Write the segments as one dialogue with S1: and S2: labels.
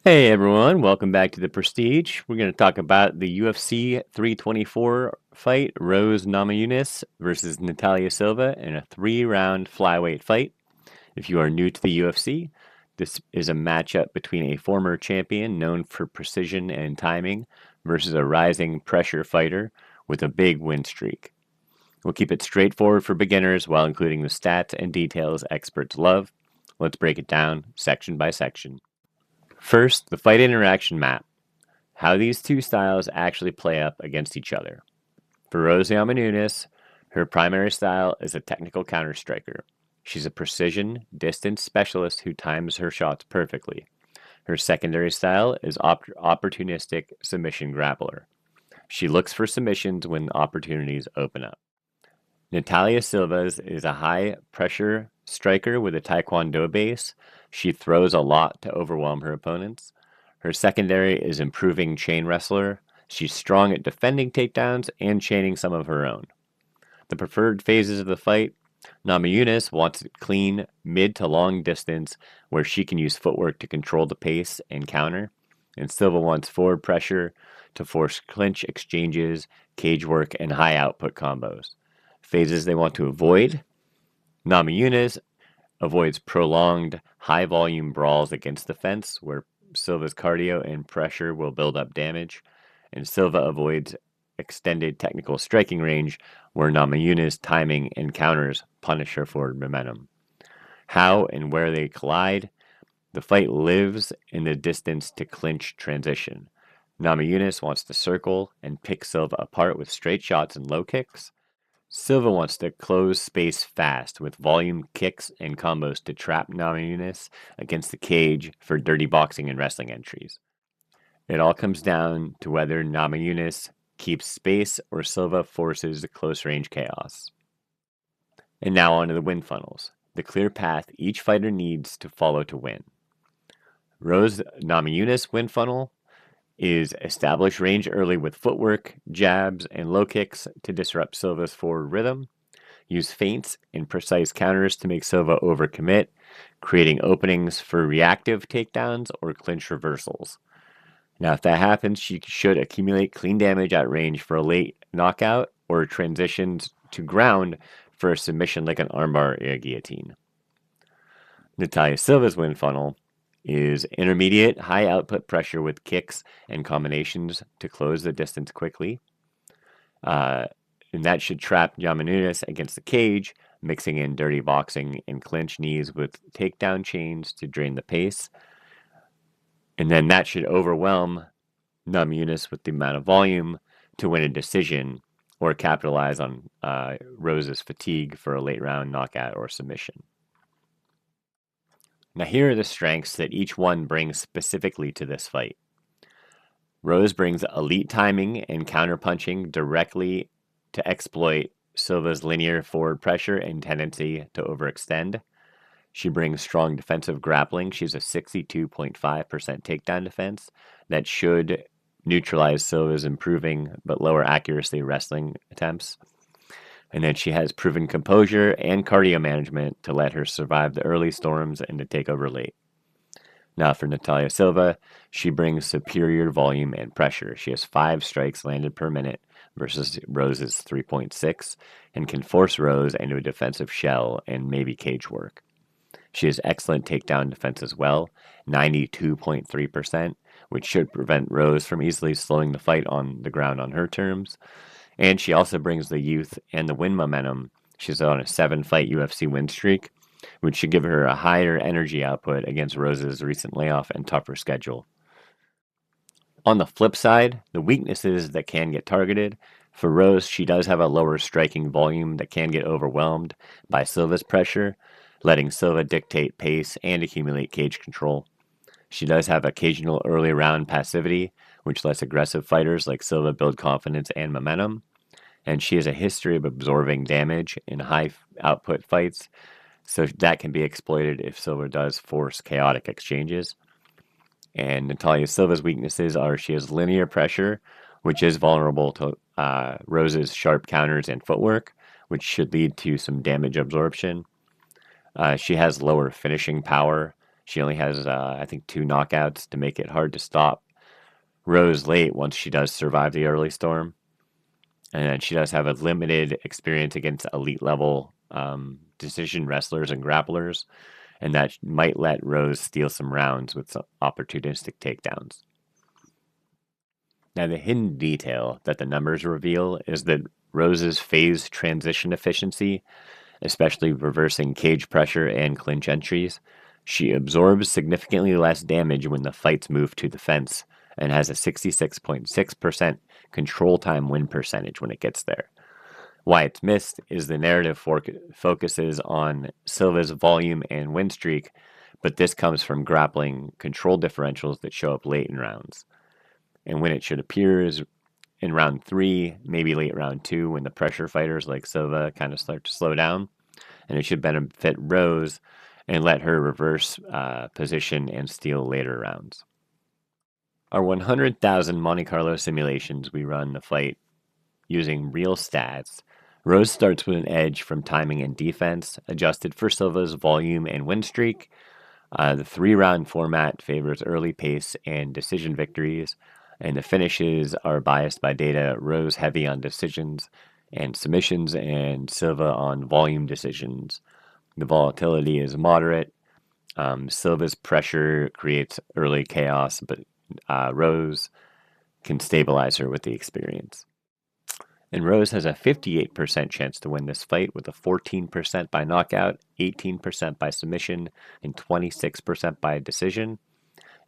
S1: Hey everyone, welcome back to the Prestige. We're going to talk about the UFC 324 fight, Rose Namajunas versus Natalia Silva in a 3-round flyweight fight. If you are new to the UFC, this is a matchup between a former champion known for precision and timing versus a rising pressure fighter with a big win streak. We'll keep it straightforward for beginners while including the stats and details experts love. Let's break it down section by section. First, the fight interaction map. How these two styles actually play up against each other. For Rose Namajunas, her primary style is a technical counter striker. She's a precision, distance specialist who times her shots perfectly. Her secondary style is opportunistic submission grappler. She looks for submissions when opportunities open up. Natalia Silva's is a high-pressure striker with a taekwondo base. She throws a lot to overwhelm her opponents. Her secondary is improving chain wrestler. She's strong at defending takedowns and chaining some of her own. The preferred phases of the fight, Namajunas wants it clean, mid to long distance, where she can use footwork to control the pace and counter. And Silva wants forward pressure to force clinch exchanges, cage work, and high output combos. Phases they want to avoid. Namajunas avoids prolonged, high-volume brawls against the fence, where Silva's cardio and pressure will build up damage, and Silva avoids extended technical striking range, where Namajunas' timing and counters punish her forward momentum. How and where they collide. The fight lives in the distance to clinch transition. Namajunas wants to circle and pick Silva apart with straight shots and low kicks. Silva wants to close space fast with volume kicks and combos to trap Namajunas against the cage for dirty boxing and wrestling entries. It all comes down to whether Namajunas keeps space or Silva forces the close-range chaos. And now on to the win funnels, the clear path each fighter needs to follow to win. Rose Namajunas win funnel is establish range early with footwork, jabs, and low kicks to disrupt Silva's forward rhythm. Use feints and precise counters to make Silva overcommit, creating openings for reactive takedowns or clinch reversals. Now, if that happens, she should accumulate clean damage at range for a late knockout or transitions to ground for a submission like an armbar or a guillotine. Natalia Silva's win funnel is intermediate, high output pressure with kicks and combinations to close the distance quickly. And that should trap Namajunas against the cage, mixing in dirty boxing and clinch knees with takedown chains to drain the pace. And then that should overwhelm Namajunas with the amount of volume to win a decision or capitalize on Rose's fatigue for a late round knockout or submission. Now here are the strengths that each one brings specifically to this fight. Rose brings elite timing and counterpunching directly to exploit Silva's linear forward pressure and tendency to overextend. She brings strong defensive grappling. She's a 62.5% takedown defense that should neutralize Silva's improving but lower accuracy wrestling attempts. And then she has proven composure and cardio management to let her survive the early storms and to take over late. Now for Natalia Silva, she brings superior volume and pressure. She has 5 strikes landed per minute versus Rose's 3.6 and can force Rose into a defensive shell and maybe cage work. She has excellent takedown defense as well, 92.3%, which should prevent Rose from easily slowing the fight on the ground on her terms. And she also brings the youth and the win momentum. She's on a 7-fight UFC win streak, which should give her a higher energy output against Rose's recent layoff and tougher schedule. On the flip side, the weaknesses that can get targeted. For Rose, she does have a lower striking volume that can get overwhelmed by Silva's pressure, letting Silva dictate pace and accumulate cage control. She does have occasional early round passivity, which lets aggressive fighters like Silva build confidence and momentum. And she has a history of absorbing damage in high output fights, so that can be exploited if Silva does force chaotic exchanges. And Natalia Silva's weaknesses are she has linear pressure, which is vulnerable to Rose's sharp counters and footwork, which should lead to some damage absorption. She has lower finishing power She only has, I think, 2 knockouts to make it hard to stop Rose late once she does survive the early storm. And she does have a limited experience against elite level decision wrestlers and grapplers, and that might let Rose steal some rounds with some opportunistic takedowns. Now, the hidden detail that the numbers reveal is that Rose's phase transition efficiency, especially reversing cage pressure and clinch entries, she absorbs significantly less damage when the fights move to the fence and has a 66.6% control time win percentage when it gets there. Why it's missed is the narrative focuses on Silva's volume and win streak, but this comes from grappling control differentials that show up late in rounds. And when it should appear is in round 3, maybe late round 2, when the pressure fighters like Silva kind of start to slow down. And it should benefit Rose and let her reverse position and steal later rounds. Our 100,000 Monte Carlo simulations we run the fight using real stats. Rose starts with an edge from timing and defense, adjusted for Silva's volume and win streak. The 3-round format favors early pace and decision victories, and the finishes are biased by data. Rose heavy on decisions and submissions, and Silva on volume decisions. The volatility is moderate. Silva's pressure creates early chaos, but Rose can stabilize her with the experience. And Rose has a 58% chance to win this fight with a 14% by knockout, 18% by submission, and 26% by decision.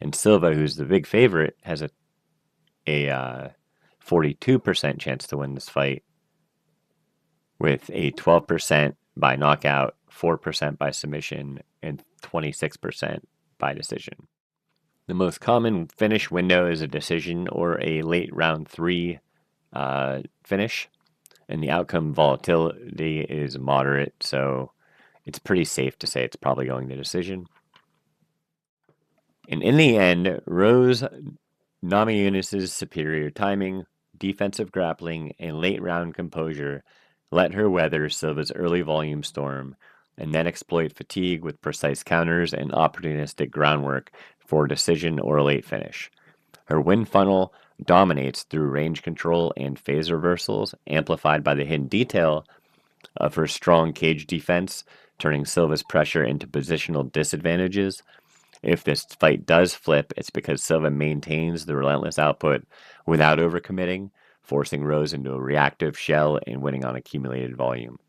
S1: And Silva, who's the big favorite, has a 42% chance to win this fight with a 12% by knockout, 4% by submission, and 26% by decision. The most common finish window is a decision or a late round 3 finish, and the outcome volatility is moderate, so it's pretty safe to say it's probably going to decision. And in the end, Rose Namajunas' superior timing, defensive grappling, and late round composure let her weather Silva's early volume storm and then exploit fatigue with precise counters and opportunistic groundwork for decision or a late finish. Her win funnel dominates through range control and phase reversals, amplified by the hidden detail of her strong cage defense, turning Silva's pressure into positional disadvantages. If this fight does flip, it's because Silva maintains the relentless output without overcommitting, forcing Rose into a reactive shell and winning on accumulated volume.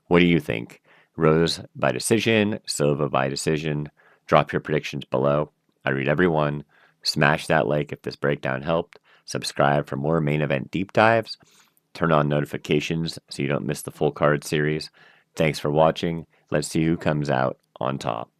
S1: What do you think? Rose by decision, Silva by decision? Drop your predictions below. I read every one. Smash that like if this breakdown helped. Subscribe for more main event deep dives. Turn on notifications so you don't miss the full card series. Thanks for watching. Let's see who comes out on top.